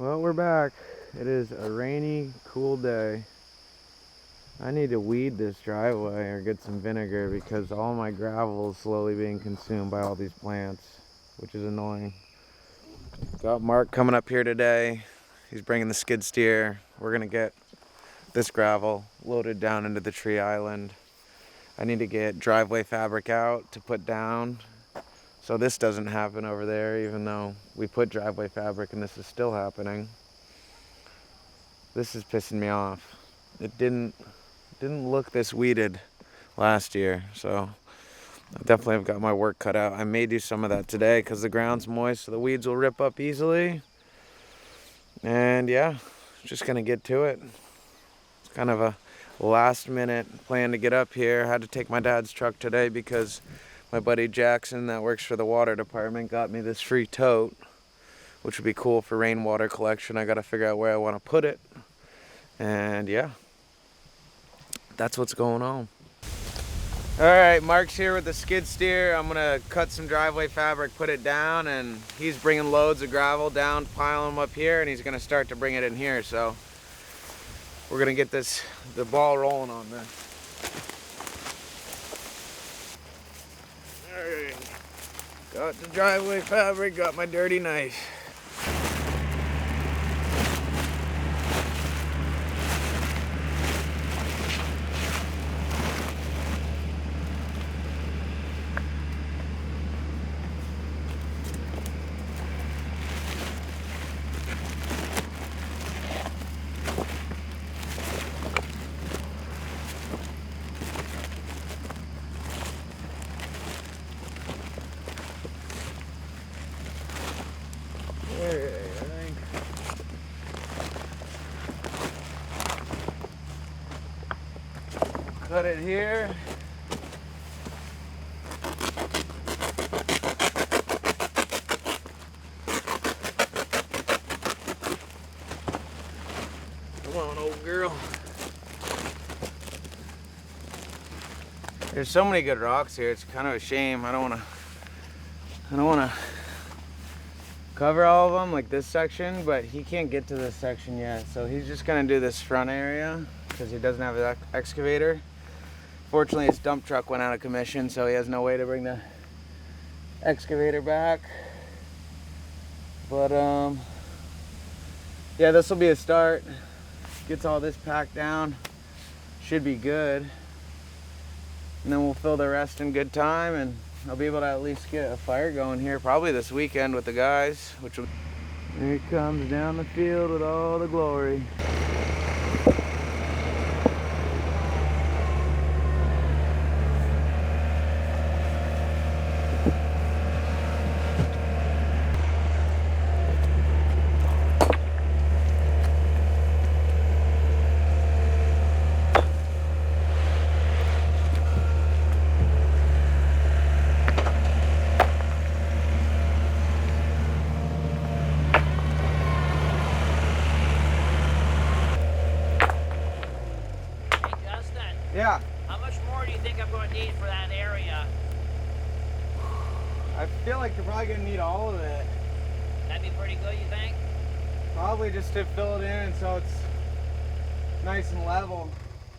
Well, we're back. It is a rainy, cool day. I need to weed this driveway or get some vinegar because all my gravel is slowly being consumed by all these plants, which is annoying. Got Mark coming up here today. He's bringing the skid steer. We're gonna get this gravel loaded down into the tree island. I need to get driveway fabric out to put down so this doesn't happen over there, even though we put driveway fabric and this is still happening. This is pissing me off. It didn't look this weeded last year, so I definitely have got my work cut out. I may do some of that today because the ground's moist, so the weeds will rip up easily. And yeah, just gonna get to it. It's kind of a last minute plan to get up here. I had to take my dad's truck today because my buddy Jackson that works for the water department got me this free tote, which would be cool for rainwater collection. I gotta figure out where I want to put it. And yeah, that's what's going on. All right, Mark's here with the skid steer. I'm gonna cut some driveway fabric, put it down, and he's bringing loads of gravel down, piling them up here, and he's gonna start to bring it in here. So we're gonna get the ball rolling on this. All right, got the driveway fabric, got my dirty knife. Cut it here. Come on, old girl. There's so many good rocks here. It's kind of a shame. I don't want to cover all of them like this section, but he can't get to this section yet, so he's just gonna do this front area because he doesn't have an excavator. Fortunately, his dump truck went out of commission, so he has no way to bring the excavator back. But yeah, this will be a start. Gets all this packed down, should be good. And then we'll fill the rest in good time, and I'll be able to at least get a fire going here probably this weekend with the guys. Here he comes down the field with all the glory. Yeah. How much more do you think I'm going to need for that area? I feel like you're probably going to need all of it. That'd be pretty good, you think? Probably just to fill it in so it's nice and level.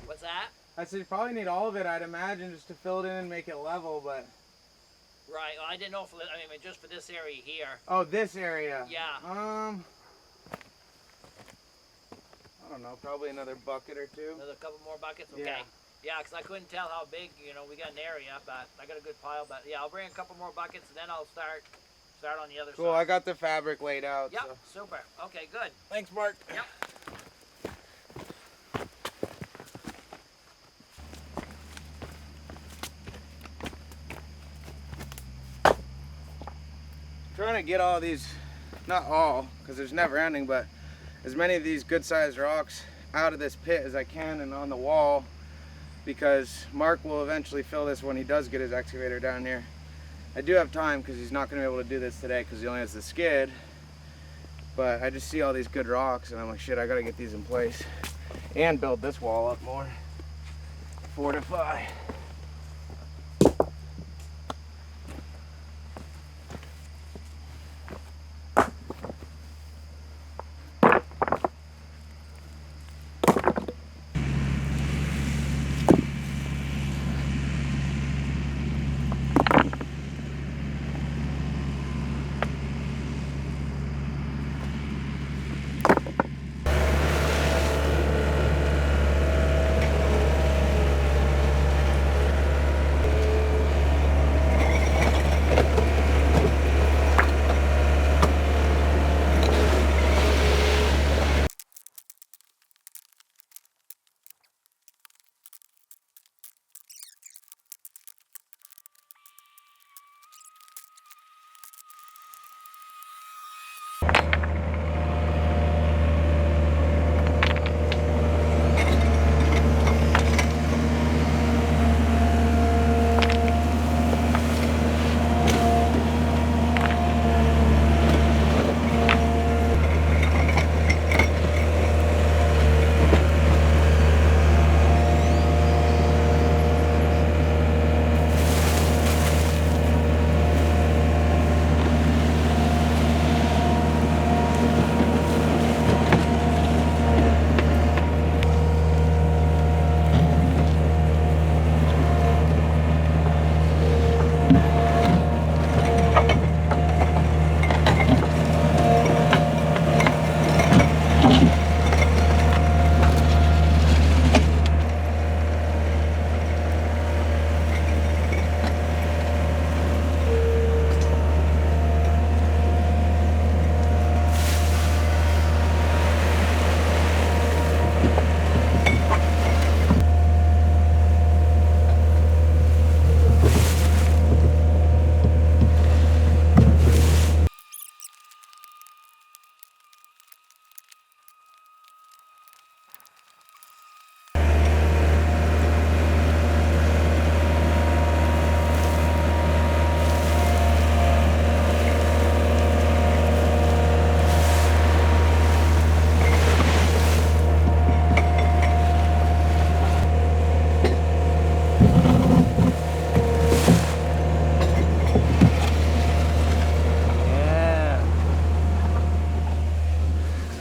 What's that? I said you probably need all of it, I'd imagine, just to fill it in and make it level, but... Right, well, I didn't know, I mean, just for this area here. Oh, this area? Yeah. I don't know, probably another bucket or two. Another couple more buckets? Okay. Yeah. Yeah, because I couldn't tell how big, you know, we got an area, but I got a good pile. But yeah, I'll bring a couple more buckets and then I'll start on the other side. Cool, I got the fabric laid out. Yep, so. super. Okay, good. Thanks, Mark. Yep. Trying to get all these, not all, because there's never ending, but as many of these good sized rocks out of this pit as I can and on the wall, because Mark will eventually fill this when he does get his excavator down here. I do have time because he's not going to be able to do this today because he only has the skid, but I just see all these good rocks and I'm like, shit, I got to get these in place and build this wall up more. Fortify.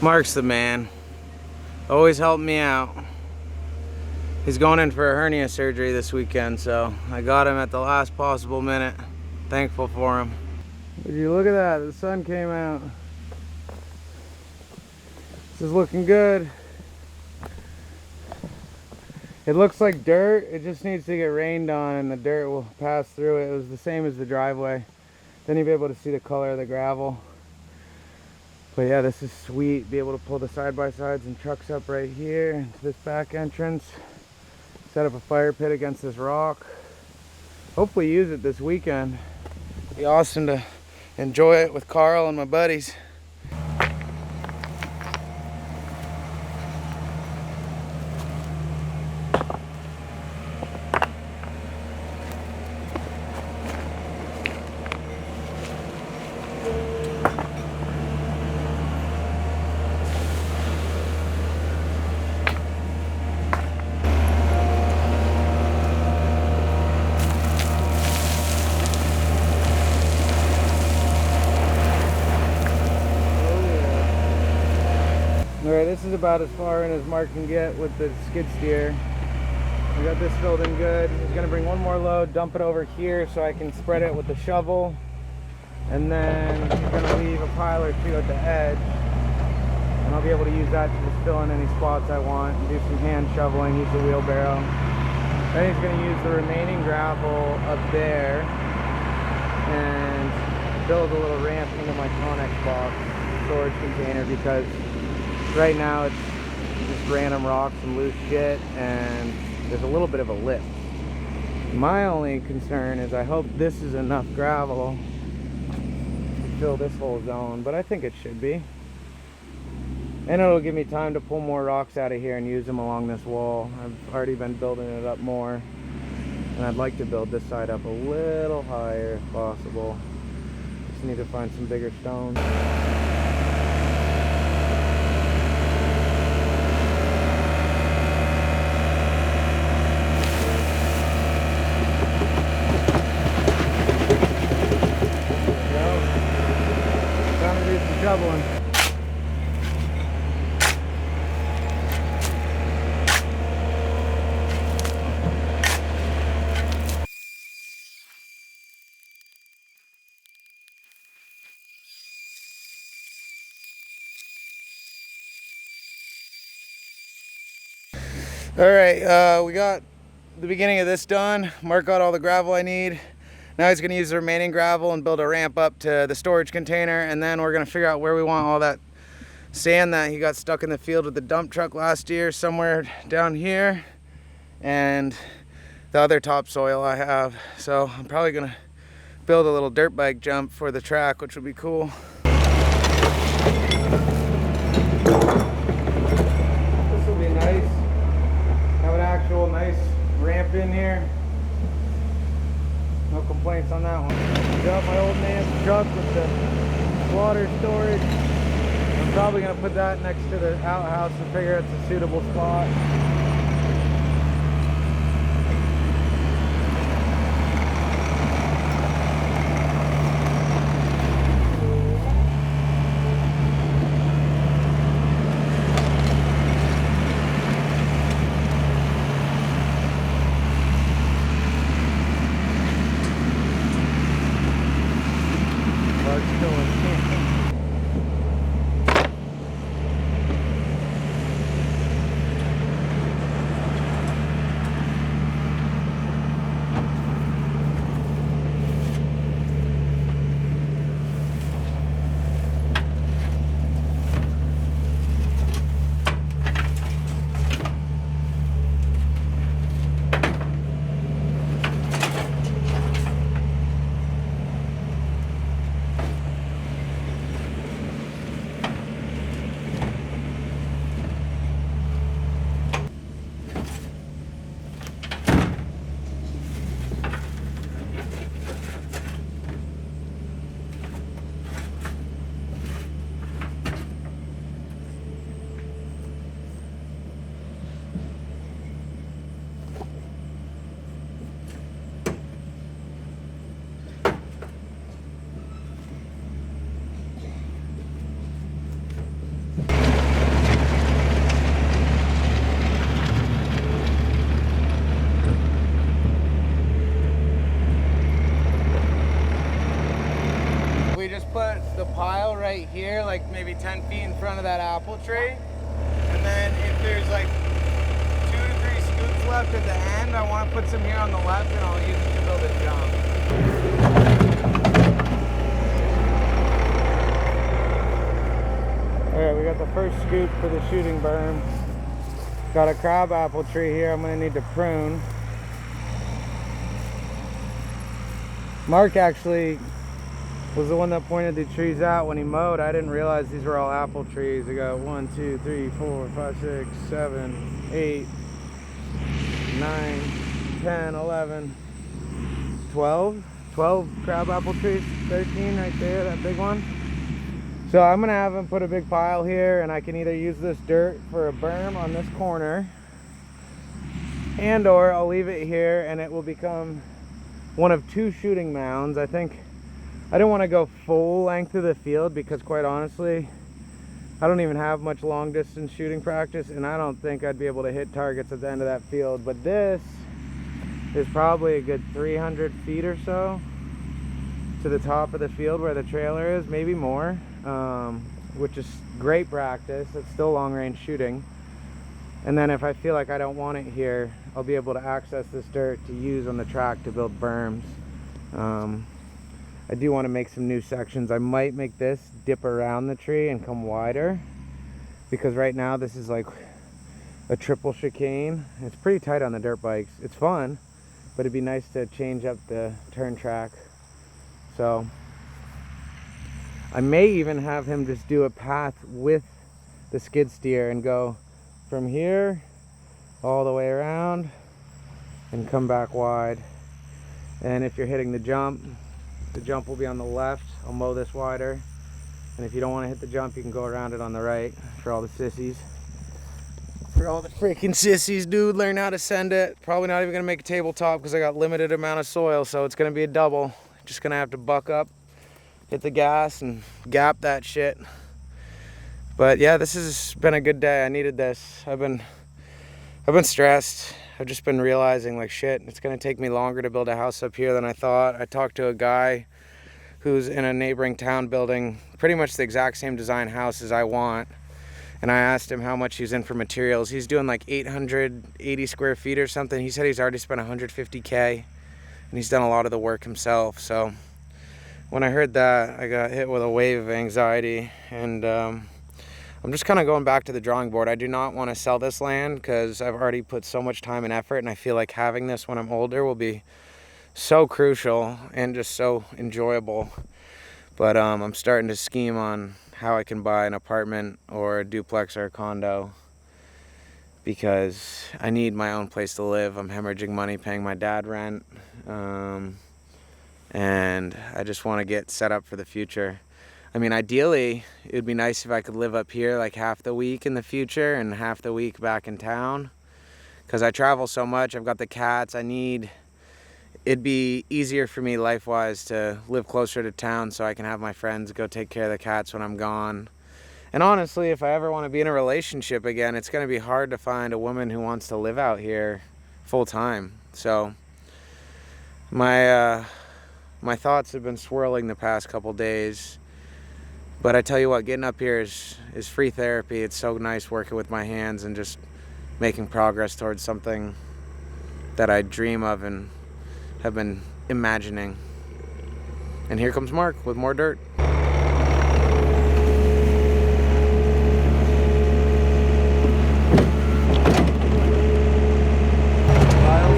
Mark's the man. Always helping me out. He's going in for a hernia surgery this weekend, so I got him at the last possible minute. Thankful for him. Would you look at that? The sun came out. This is looking good. It looks like dirt. It just needs to get rained on and the dirt will pass through it. It was the same as the driveway. Then you'll be able to see the color of the gravel. But yeah, this is sweet. Be able to pull the side-by-sides and trucks up right here into this back entrance. Set up a fire pit against this rock. Hopefully use it this weekend. Be awesome to enjoy it with Carl and my buddies. Alright, this is about as far in as Mark can get with the skid steer. We got this filled in good. He's going to bring one more load, dump it over here so I can spread it with the shovel. And then he's going to leave a pile or two at the edge. And I'll be able to use that to just fill in any spots I want and do some hand shoveling, use the wheelbarrow. Then he's going to use the remaining gravel up there and build a little ramp into my Connex box storage container, because right now it's just random rocks and loose shit and there's a little bit of a lip. My only concern is I hope this is enough gravel to fill this whole zone, but I think it should be. And it'll give me time to pull more rocks out of here and use them along this wall. I've already been building it up more, and I'd like to build this side up a little higher if possible. Just need to find some bigger stones. Shoveling. All right, we got the beginning of this done. Mark got all the gravel I need. Now he's gonna use the remaining gravel and build a ramp up to the storage container, and then we're gonna figure out where we want all that sand that he got stuck in the field with the dump truck last year, somewhere down here, and the other topsoil I have. So I'm probably gonna build a little dirt bike jump for the track, which would be cool. This will be nice. Have an actual nice ramp in here. No complaints on that one. Got my old man's truck with the water storage. I'm probably going to put that next to the outhouse and figure it's a suitable spot. pile right here, like maybe 10 feet in front of that apple tree. And then if there's like 2 to 3 scoops left at the end, I want to put some here on the left and I'll use it to build a jump. Alright, we got the first scoop for the shooting berm. Got a crab apple tree here I'm going to need to prune. Mark actually was the one that pointed the trees out when he mowed. I didn't realize these were all apple trees. I got 1, 2, 3, 4, 5, 6, 7, 8, 9, 10, 11, 12 crab apple trees, 13 right there, that big one. So I'm gonna have him put a big pile here, and I can either use this dirt for a berm on this corner, and or I'll leave it here and it will become one of 2 shooting mounds. I think I don't want to go full length of the field because quite honestly I don't even have much long distance shooting practice, and I don't think I'd be able to hit targets at the end of that field. But this is probably a good 300 feet or so to the top of the field where the trailer is, maybe more, which is great practice. It's still long range shooting. And then if I feel like I don't want it here, I'll be able to access this dirt to use on the track to build berms. I do want to make some new sections. I might make this dip around the tree and come wider, because right now this is like a triple chicane. It's pretty tight on the dirt bikes. It's fun, but it'd be nice to change up the turn track. So I may even have him just do a path with the skid steer and go from here all the way around and come back wide. And if you're hitting the jump will be on the left. I'll mow this wider. And if you don't want to hit the jump, you can go around it on the right for all the sissies. For all the freaking sissies, dude, learn how to send it. Probably not even gonna make a tabletop because I got limited amount of soil, so it's gonna be a double. Just gonna have to buck up, hit the gas, and gap that shit. But yeah, this has been a good day. I needed this. I've been stressed. I've just been realizing, like, shit, it's gonna take me longer to build a house up here than I thought. I talked to a guy who's in a neighboring town building pretty much the exact same design house as I want. And I asked him how much he's in for materials. He's doing like 880 square feet or something. He said he's already spent 150K, and he's done a lot of the work himself. So when I heard that, I got hit with a wave of anxiety, and I'm just kind of going back to the drawing board. I do not want to sell this land because I've already put so much time and effort, and I feel like having this when I'm older will be so crucial and just so enjoyable. But I'm starting to scheme on how I can buy an apartment or a duplex or a condo, because I need my own place to live. I'm hemorrhaging money paying my dad rent, and I just want to get set up for the future. I mean, ideally, it would be nice if I could live up here like half the week in the future and half the week back in town, because I travel so much. I've got the cats. It'd be easier for me life-wise to live closer to town so I can have my friends go take care of the cats when I'm gone. And honestly, if I ever want to be in a relationship again, it's going to be hard to find a woman who wants to live out here full-time. So my thoughts have been swirling the past couple days. But I tell you what, getting up here is free therapy. It's so nice working with my hands and just making progress towards something that I dream of and have been imagining. And here comes Mark with more dirt. Piles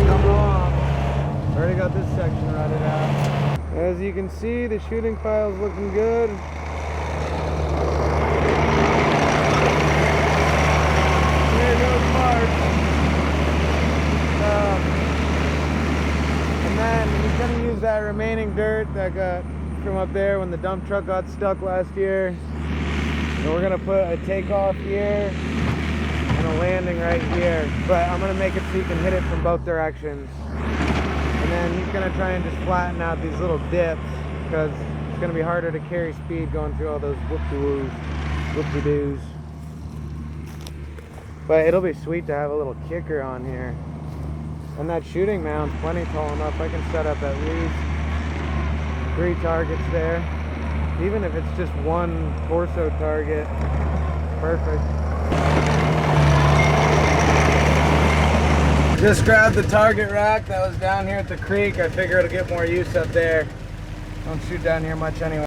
coming along. Already got this section rutted out. As you can see, the shooting pile's looking good. There goes Mark. And then he's going to use that remaining dirt that got from up there when the dump truck got stuck last year. And we're going to put a takeoff here and a landing right here. But I'm going to make it so you can hit it from both directions. And then he's going to try and just flatten out these little dips, because it's going to be harder to carry speed going through all those whoop-de-woos, whoop-de-doos. But it'll be sweet to have a little kicker on here. And that shooting mount's plenty tall enough. I can set up at least 3 targets there. Even if it's just one torso target, perfect. Just grabbed the target rack that was down here at the creek. I figure it'll get more use up there. Don't shoot down here much anyway.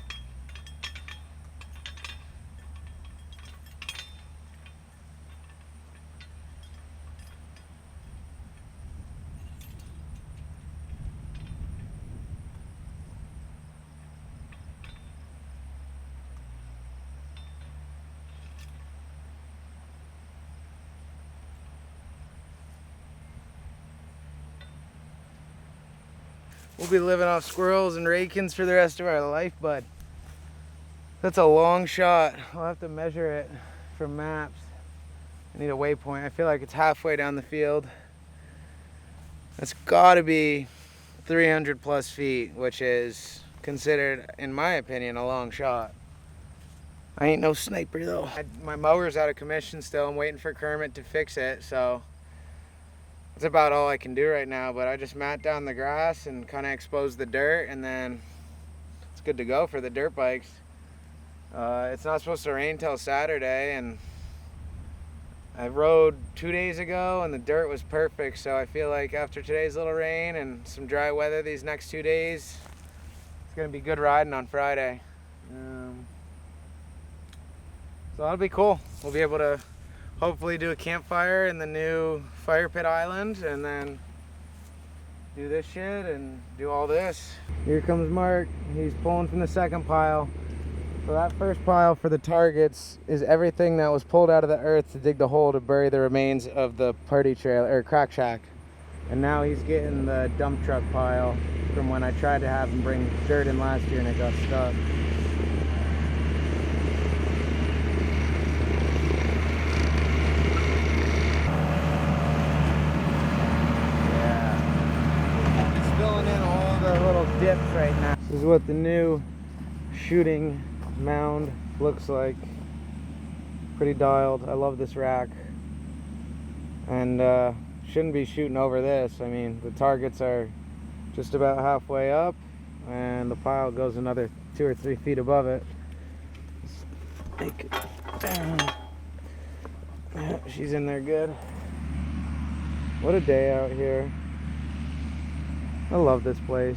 We'll be living off squirrels and rakins for the rest of our life, bud. That's a long shot. I'll have to measure it from maps. I need a waypoint. I feel like it's halfway down the field. That's gotta be 300 plus feet, which is considered, in my opinion, a long shot. I ain't no sniper though. My mower's out of commission still. I'm waiting for Kermit to fix it, so that's about all I can do right now. But I just mat down the grass and kind of expose the dirt, and then it's good to go for the dirt bikes. It's not supposed to rain till Saturday, and I rode 2 days ago and the dirt was perfect, so I feel like after today's little rain and some dry weather these next 2 days, it's gonna be good riding on Friday. So that'll be cool. We'll be able to hopefully do a campfire in the new fire pit island, and then do this shit and do all this. Here comes Mark. He's pulling from the second pile. So that first pile for the targets is everything that was pulled out of the earth to dig the hole to bury the remains of the party trailer or crack shack. And now he's getting the dump truck pile from when I tried to have him bring dirt in last year and it got stuck. Dips right now. This is what the new shooting mound looks like. Pretty dialed. I love this rack, and shouldn't be shooting over this. I mean, the targets are just about halfway up and the pile goes another 2 or 3 feet above it. Let's take it down. Yeah, she's in there good. What a day out here. I love this place.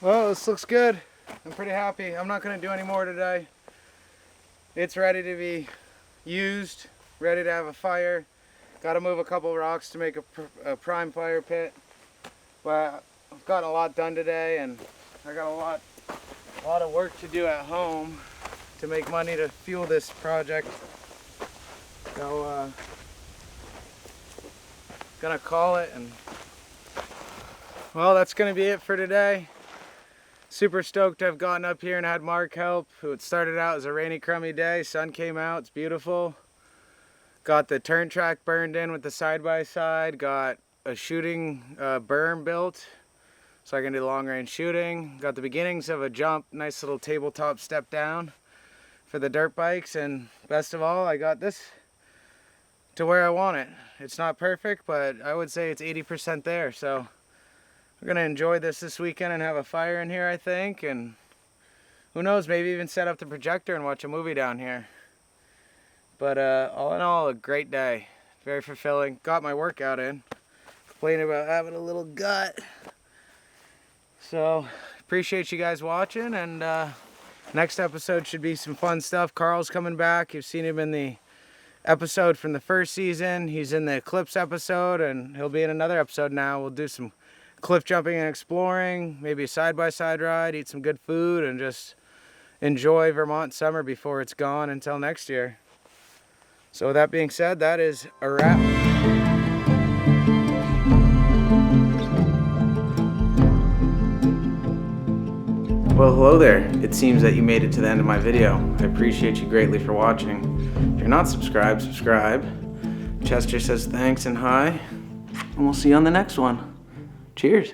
Well, this looks good. I'm pretty happy. I'm not going to do any more today. It's ready to be used, ready to have a fire. Got to move a couple rocks to make a prime fire pit. But I've gotten a lot done today, and I got a lot of work to do at home to make money to fuel this project. So, gonna call it, and well, that's gonna be it for today. Super stoked to have gotten up here and had Mark help. It started out as a rainy, crummy day. Sun came out, it's beautiful. Got the turn track burned in with the side-by-side. Got a shooting berm built so I can do long range shooting. Got the beginnings of a jump, nice little tabletop step down for the dirt bikes. And best of all, I got this to where I want it. It's not perfect, but I would say it's 80% there. So we're gonna enjoy this weekend and have a fire in here, I think, and who knows, maybe even set up the projector and watch a movie down here. But all in all, a great day. Very fulfilling. Got my workout in. Complaining about having a little gut. So appreciate you guys watching, and next episode should be some fun stuff. Carl's coming back. You've seen him in the episode from the first season. He's in the Eclipse episode, and he'll be in another episode now. We'll do some cliff jumping and exploring, maybe a side-by-side ride, eat some good food, and just enjoy Vermont summer before it's gone until next year. So with that being said, that is a wrap. Well, hello there. It seems that you made it to the end of my video. I appreciate you greatly for watching. If you're not subscribed, subscribe. Chester says thanks and hi, and we'll see you on the next one. Cheers.